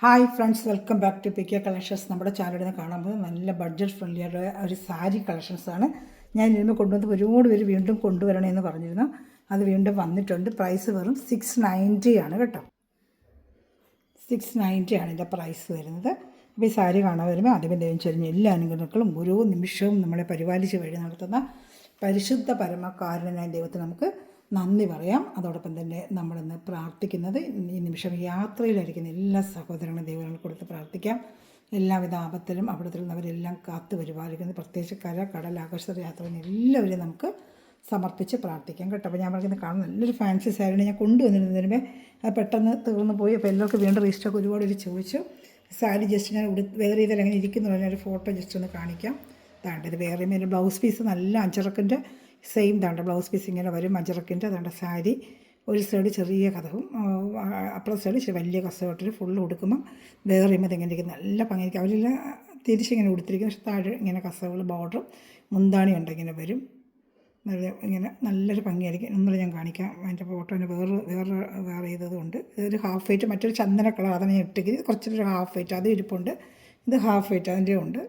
Hi friends, welcome back to Pikka collections. നമ്മുടെ ചാനലിൽ നിന്ന് കാണാൻ പോകുന്നത് നല്ല ബഡ്ജറ്റ് ഫ്രണ്ട്ലി ആയിട്ടുള്ള ഒരു സാരി കളക്ഷൻസാണ്. ഞാൻ ഇതിന് കൊണ്ടുവന്ന് ഒരുപാട് പേര് വീണ്ടും കൊണ്ടുവരണമെന്ന് പറഞ്ഞിരുന്നു. അത് വീണ്ടും വന്നിട്ടുണ്ട്. പ്രൈസ് വെറും 690 ആണ് കേട്ടോ. 690 ആണ് ഇതിൻ്റെ പ്രൈസ് വരുന്നത്. അപ്പോൾ ഈ സാരി കാണാൻ വരുമ്പോൾ ആദ്യമേ ദൈവം ചൊരിഞ്ഞ എല്ലാ അനുഗ്രഹങ്ങളും ഓരോ നിമിഷവും നമ്മളെ പരിപാലിച്ച് വഴി നടത്തുന്ന പരിശുദ്ധ പരമകാരുണ്യനായ ദൈവത്തിന് നമുക്ക് നന്ദി പറയാം. അതോടൊപ്പം തന്നെ നമ്മളിന്ന് പ്രാർത്ഥിക്കുന്നത് ഈ നിമിഷം യാത്രയിലായിരിക്കുന്ന എല്ലാ സഹോദരങ്ങളും ദൈവങ്ങൾ കൊടുത്ത് പ്രാർത്ഥിക്കാം. എല്ലാവിധ ആപത്തിലും അവിടത്തിലുള്ളവരെല്ലാം കാത്തു പരിപാലിക്കുന്നത്, പ്രത്യേകിച്ച് കടൽ, ആകാശ യാത്രയിൽ എല്ലാവരെയും നമുക്ക് സമർപ്പിച്ച് പ്രാർത്ഥിക്കാം കേട്ടോ. അപ്പോൾ ഞാൻ പറയുന്നത് കാണുന്ന നല്ലൊരു ഫാൻസി സാരിയാണ് ഞാൻ കൊണ്ടുവന്നിരുന്നതിനുമേ അത് പെട്ടെന്ന് തീർന്നു പോയി. അപ്പോൾ എല്ലാവർക്കും വീണ്ടും റീസ്റ്റോക്ക് ഒരുപാട് പേര് ചോദിച്ചു. സാരി ജസ്റ്റ് ഞാൻ വേറെ രീതിയിൽ അങ്ങനെ ഇരിക്കുന്നു ഒരു ഫോട്ടോ ജസ്റ്റ് ഒന്ന് കാണിക്കാം. താണ്ട് ഇത് വേറെ ഒരു ബ്ലൗസ് പീസ് നല്ല അഞ്ചറക്കിൻ്റെ സെയിം താണ്ട ബ്ലൗസ് പീസ് ഇങ്ങനെ വരും. അഞ്ചറക്കിൻ്റെ താണ്ട സാരി ഒരു സൈഡ് ചെറിയ കഥവും അപ്പുറത്തെ സൈഡ് വലിയ കസവട്ടിൽ ഫുള്ള് ഉടുക്കുമ്പം വേറെ ഇങ്ങനെ ഇരിക്കും. നല്ല ഭംഗിയായിരിക്കും. അവരെല്ലാം തിരിച്ചിങ്ങനെ ഉടുത്തിരിക്കും. പക്ഷെ താഴെ ഇങ്ങനെ കസവുകൾ ബോർഡറും മുന്താണി ഉണ്ട് ഇങ്ങനെ വരും. ഇങ്ങനെ നല്ലൊരു ഭംഗിയായിരിക്കും. ഒന്നുകൂടെ ഞാൻ കാണിക്കാം. അതിൻ്റെ ഫോട്ടോന് വേറെ ചെയ്തതുകൊണ്ട് ഇതൊരു ഹാഫ് വൈറ്റ്, മറ്റൊരു ചന്ദന കളർ അതാണ് ഞാൻ ഇട്ടിട്ട് കുറച്ചൊരു ഹാഫ് വൈറ്റ് അത് ഇരിപ്പുണ്ട്. ഇത് ഹാഫ് വൈറ്റ് അതിൻ്റെ ഉണ്ട്.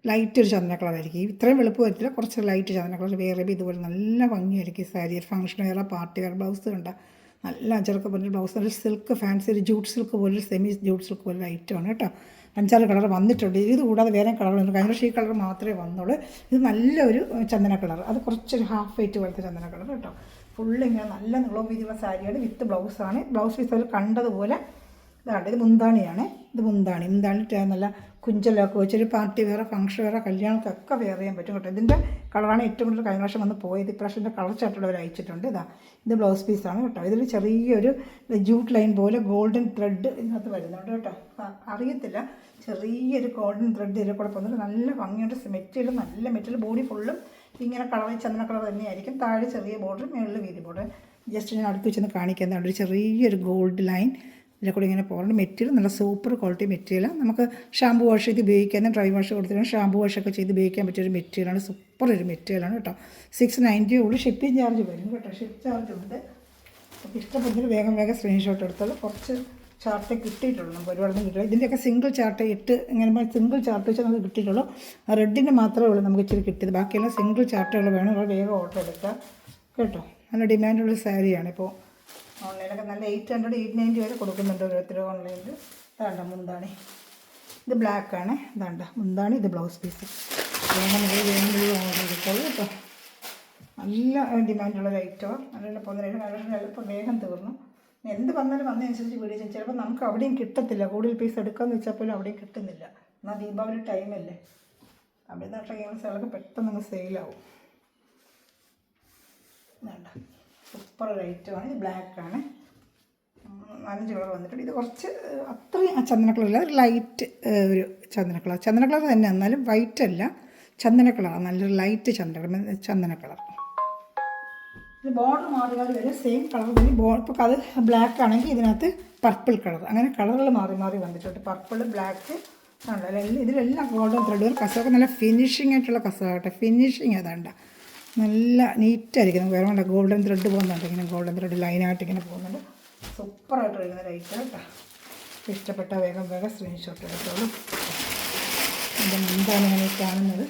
ലൈറ്റ് ഒരു ചന്ദന കളറായിരിക്കും. ഇത്രയും വെളുപ്പ് വരത്തില്ല, കുറച്ച് ലൈറ്റ് ചന്ദന കളർ. വേറെ ഇതുപോലെ നല്ല ഭംഗിയായിരിക്കും സാരി. ഒരു ഫംഗ്ഷൻ വേറെ പാർട്ടി വെയർ ബ്ലൗസ് കണ്ട നല്ല അഞ്ചറൊക്കെ പോലെ ബ്ലൗസ്. ഒരു സിൽക്ക് ഫാൻസി, ഒരു ജൂട്ട് സിൽക്ക് പോലെ, ഒരു സെമി ജൂട്ട് സിൽക്ക് പോലെ ഐറ്റമാണ് കേട്ടോ. 5-6 കളർ വന്നിട്ടുണ്ട്. ഇത് കൂടാതെ വേറെ കളറുണ്ട്. കഴിഞ്ഞ വർഷം ഈ കളർ മാത്രമേ വന്നുള്ളൂ. ഇത് നല്ലൊരു ചന്ദന കളർ, അത് കുറച്ചൊരു ഹാഫ് വൈറ്റ് പോലത്തെ ചന്ദന കളർ കേട്ടോ. ഫുള്ള് ഇങ്ങനെ നല്ല നീളം വീതിയുള്ള സാരിയാണ്. വിത്ത് ബ്ലൗസാണ്. ബ്ലൗസ് പീസ് അതിൽ കണ്ടതുപോലെ ഇതാണ്ട്. ഇത് മുന്താണിയാണ്. ഇത് മുന്താണി നല്ല കുഞ്ചലൊക്കെ വെച്ചൊരു പാർട്ടി വേറെ, ഫംഗ്ഷൻ വേറെ, കല്യാണത്തൊക്കെ വെയർ ചെയ്യാൻ പറ്റും കേട്ടോ. ഇതിൻ്റെ കളറാണ് ഏറ്റവും കൂടുതൽ കഴിഞ്ഞ വർഷം വന്ന് പോയത്. ഇപ്രാവശ്യത്തിൻ്റെ കളർ ചാട്ടുള്ളവർ അയച്ചിട്ടുണ്ട്. ഇത് ബ്ലൗസ് പീസാണ് കേട്ടോ. ഇതിൽ ചെറിയൊരു ജൂട്ട് ലൈൻ പോലെ ഗോൾഡൻ ത്രെഡ് ഇതിനകത്ത് വരുന്നുണ്ട് കേട്ടോ. അറിയത്തില്ല, ചെറിയൊരു ഗോൾഡൻ ത്രെഡ് ഇതിൽ കൂടെ പോകുന്നുണ്ട്. നല്ല ഭംഗിയുണ്ട്. മെറ്റീരിയൽ നല്ല മെറ്റീരിയൽ. ബോഡി ഫുള്ളും ഇങ്ങനെ കളർ ചന്ദന കളർ തന്നെയായിരിക്കും. താഴെ ചെറിയ ബോർഡർ, മുകളിൽ വീതി ബോർഡർ. ജസ്റ്റ് ഞാൻ അടുത്ത് വെച്ചൊന്ന് കാണിക്കുന്നതാണ്. ഒരു ചെറിയൊരു ഗോൾഡ് ലൈൻ ഇതിൽ കൂടെ ഇങ്ങനെ പോകുന്നുണ്ട്. മെറ്റീരിയൽ നല്ല സൂപ്പർ ക്വാളിറ്റി മെറ്റീരിയൽ. നമുക്ക് ഷാമ്പു വാഷ് ചെയ്ത് ഉപയോഗിക്കാൻ, ഡ്രൈ വാഷ് കൊടുത്തിട്ട് ഷാമ്പു വാഷൊക്കെ ചെയ്ത് ഉപയോഗിക്കാൻ പറ്റിയൊരു മെറ്റീരിയലാണ്. സൂപ്പർ ഒരു മെറ്റീരിയലാണ് കേട്ടോ. 690 ഉള്ളൂ. ഷിപ്പിംഗ് ചാർജ് വരും കേട്ടോ. ഷിപ്പ് ചാർജ് ഉണ്ട്. അപ്പോൾ ഇഷ്ടപ്പെട്ടൊരു വേഗം സ്ക്രീൻഷോട്ട് എടുത്താൽ കുറച്ച് ചാർട്ടേ കിട്ടിയിട്ടുള്ളൂ. നമുക്ക് ഒരുപാടൊന്നും കിട്ടില്ല. ഇതിൻ്റെയൊക്കെ സിംഗിൾ ചാർട്ട് 8 ഇങ്ങനെ സിംഗിൾ ചാർട്ട് വെച്ചാൽ നമുക്ക് കിട്ടിയിട്ടുള്ളൂ. റെഡിന് മാത്രമേ ഉള്ളൂ നമുക്ക് ഇച്ചിരി കിട്ടിയത്. ബാക്കിയെല്ലാം സിംഗിൾ ചാർട്ടുകൾ വേണം. വേഗം ഓർഡർ എടുക്കാം കേട്ടോ. നല്ല ഡിമാൻഡുള്ള സാരിയാണ്. ഇപ്പോൾ ഓൺലൈനൊക്കെ നല്ല 800, 890 വരെ കൊടുക്കുന്നുണ്ട് ഓരോരുത്തർ ഓൺലൈനിൽ. ഇതാണ്ട മുന്താണി. ഇത് ബ്ലാക്കാണ്. ഇതാണ്ട മുന്താണി. ഇത് ബ്ലൗസ് പീസ്. വേഗം ഓർഡർ എടുത്തോളൂ കേട്ടോ. നല്ല ഡിമാൻഡുള്ള ഐറ്റമാണ്. നല്ല ചിലപ്പോൾ വേഗം തീർന്നു. എന്ത് വന്നാലും വന്നതനുസരിച്ച് വീഡിയോ ചെയ്യും. ചിലപ്പോൾ നമുക്ക് അവിടെയും കിട്ടത്തില്ല. കൂടുതൽ പീസ് എടുക്കാമെന്ന് വെച്ചാൽ പോലും അവിടെയും കിട്ടുന്നില്ല. എന്നാൽ ദീപാവലി ടൈമല്ലേ, തമിഴ്നാട്ടിലൊക്കെ ഇങ്ങനെ സ്ഥലമൊക്കെ പെട്ടെന്ന് അങ്ങ് സെയിലാവും. വേണ്ട സൂപ്പർ ഒരു ഐറ്റമാണ്. ഇത് ബ്ലാക്കാണ്. 5 കളർ വന്നിട്ടുണ്ട്. ഇത് കുറച്ച് അത്രയും ചന്ദന കളറില്ല, ഒരു ലൈറ്റ് ഒരു ചന്ദന കളർ തന്നെ, എന്നാലും വൈറ്റ് അല്ല, ചന്ദന കളറാണ്. നല്ലൊരു ലൈറ്റ് ചന്ദന കളർ. ഇത് ബോർഡർ മാറി വരും. സെയിം കളർ തന്നെ. ഇപ്പോൾ അത് ബ്ലാക്ക് ആണെങ്കിൽ ഇതിനകത്ത് പർപ്പിൾ കളർ, അങ്ങനെ കളറുകൾ മാറി വന്നിട്ടുണ്ട്. പർപ്പിൾ, ബ്ലാക്ക് ഉണ്ടല്ലോ. ഇതിലെല്ലാം ഗോൾഡൻ ത്രെഡ്. കസവൊക്കെ നല്ല ഫിനിഷിംഗ് ആയിട്ടുള്ള കസവാകട്ടെ. ഫിനിഷിങ് അതാണ്ട നല്ല നീറ്റായിരിക്കും. വേറെ വേണ്ട ഗോൾഡൻ ത്രെഡ് പോകുന്നുണ്ട്. ഇങ്ങനെ ഗോൾഡൻ ത്രെഡ് ലൈനായിട്ട് ഇങ്ങനെ പോകുന്നുണ്ട്. സൂപ്പറായിട്ട് വരുന്ന ലൈറ്റ് കേട്ടോ. ഇഷ്ടപ്പെട്ട വേഗം സ്ക്രീൻഷോട്ട് എടുത്തോളൂ. എൻ്റെ മുന്താണ് ഇങ്ങനെ കാണുന്നത്.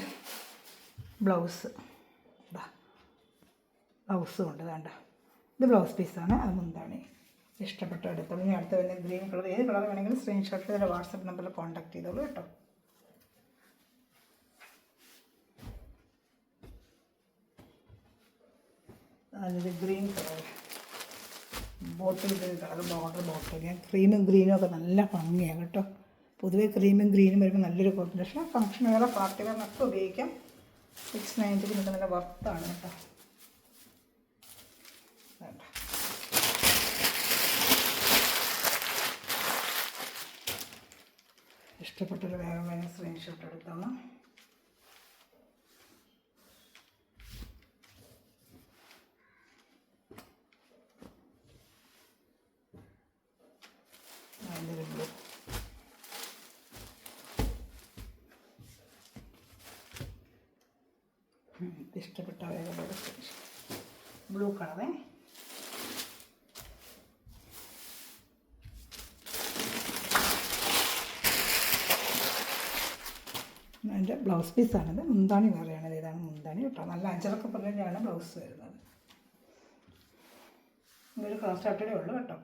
ബ്ലൗസ് ബ്ലൗസും ഉണ്ട്. വേണ്ട ഇത് ബ്ലൗസ് പീസാണ്. അത് മുന്താണ്. ഇഷ്ടപ്പെട്ട എടുത്തോളൂ. ഇനി അടുത്ത വരുന്ന ഗ്രീൻ കളർ. ഏത് കളർ വേണമെങ്കിലും സ്ക്രീൻഷോട്ട് ചെയ്ത് വാട്സപ്പ് നമ്പറിൽ കോൺടാക്ട് ചെയ്തോളൂ കേട്ടോ. നല്ലൊരു green colour, bottle green colour, border bottle. ക്രീമും ഗ്രീനും ഒക്കെ നല്ല ഭംഗിയാണ് കേട്ടോ. പൊതുവേ ക്രീമും ഗ്രീനും വരുമ്പോൾ നല്ലൊരു കോമ്പിനേഷൻ. ഫംഗ്ഷൻ വേറെ, പാർട്ടി വേറിനൊക്കെ ഉപയോഗിക്കാം. 690 കിട്ടുന്ന നല്ല വർത്താണ് കേട്ടോ. ഇഷ്ടപ്പെട്ടൊരു വേഗം സ്ക്രീൻഷോട്ട് എടുത്തോളാം. ബ്ലൂ, ഇഷ്ടപ്പെട്ട വേഗം ബ്ലൂ കളറേ. അതിൻ്റെ ബ്ലൗസ് പീസാണിത്. മുന്താണി വേറെയാണിത്. ഇതാണ് മുന്താണി കേട്ടോ. നല്ല അഞ്ചരക്ക പ്രിൻ്റാണ് ബ്ലൗസ് വരുന്നത്. ഇതൊരു കളർ സ്റ്റാർട്ടേ ഉള്ളൂ കേട്ടോ.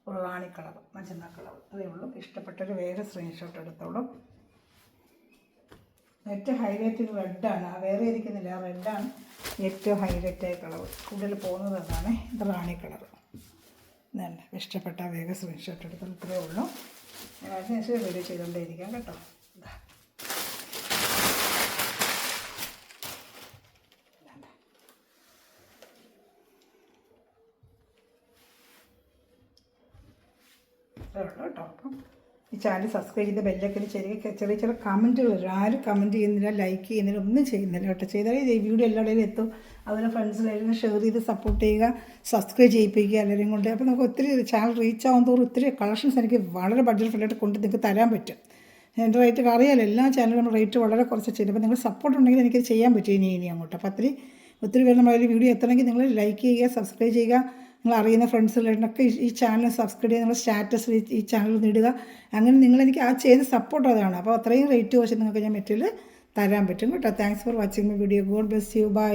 ഒരു റാണി കളർ, മജന്ത കളർ അതേ ഉള്ളൂ. ഇഷ്ടപ്പെട്ടൊരു വേറെ സ്ക്രീൻഷോട്ട് എടുത്തോളൂ. ഏറ്റവും ഹൈലൈറ്റ് റെഡാണ്, വേറെ ഇരിക്കുന്നില്ല, റെഡാണ് ഏറ്റവും ഹൈലൈറ്റായ കളർ. കൂടുതൽ പോകുന്നത് അതാണ്. ഇത് റാണി കളർ. ഇതല്ല, ഇഷ്ടപ്പെട്ട വേഗം സ്ക്രീൻഷോട്ട് എടുത്താൽ ഇത്രയേ ഉള്ളൂ. ഞാൻ അതിനനുസരിച്ച് വീഡിയോ ചെയ്തുകൊണ്ടേയിരിക്കാം കേട്ടോ. ഇതാ ഉള്ളൂ കേട്ടോ. അപ്പം ഈ ചാനൽ സബ്സ്ക്രൈബ് ചെയ്ത് ബെല്ലൊക്കെ ചെറിയ ചെറിയ കമൻറ്റുകൾ വരും. ആരും കമൻറ്റ് ചെയ്യുന്നില്ല, ലൈക്ക് ചെയ്യുന്നില്ല, ഒന്നും ചെയ്യുന്നില്ല കേട്ടോ. ചെയ്താലേ ഈ വീഡിയോ എല്ലാവരുടെയും എത്തും. അതുപോലെ ഫ്രണ്ട്സിലെല്ലാം ഷെയർ ചെയ്ത് സപ്പോർട്ട് ചെയ്യുക, സബ്സ്ക്രൈബ് ചെയ്യിപ്പിക്കുക എല്ലാവരെയും കൊണ്ട്. അപ്പോൾ നമുക്ക് ഒത്തിരി ചാനൽ റീച്ച് ആകും തോറും ഒത്തിരി കളക്ഷൻസ് എനിക്ക് വളരെ ബഡ്ജറ്റ് ഫ്രണ്ട്ലായിട്ട് കൊണ്ട് നിങ്ങൾക്ക് തരാൻ പറ്റും. എൻ്റെ റേറ്റ് അറിയാമല്ലോ, എല്ലാ ചാനലുകളും റേറ്റ് വളരെ കുറച്ച് ചെയ്യും. അപ്പോൾ നിങ്ങൾ സപ്പോർട്ട് ഉണ്ടെങ്കിൽ എനിക്കത് ചെയ്യാൻ പറ്റും ഇനി അങ്ങോട്ട്. അപ്പോൾ ഒത്തിരി പേര് നമ്മളൊരു വീഡിയോ എത്തണമെങ്കിൽ നിങ്ങൾ ലൈക്ക് ചെയ്യുക, സബ്സ്ക്രൈബ് ചെയ്യുക. നിങ്ങൾ അറിയുന്ന ഫ്രണ്ട്സിലൊക്കെ ഈ ചാനൽ സബ്സ്ക്രൈബ് ചെയ്യുക, നിങ്ങൾ സ്റ്റാറ്റസ് ഈ ചാനൽ ഇടുക. അങ്ങനെ നിങ്ങളെനിക്ക് ആ ചെയ്യുന്ന സപ്പോർട്ട് അതാണ്. അപ്പോൾ അത്രയും റേറ്റ് വെച്ച് നിങ്ങൾക്ക് ഞാൻ മെറ്റീരിയൽ തരാൻ പറ്റും കേട്ടോ. Thanks for watching my video. God bless you. By.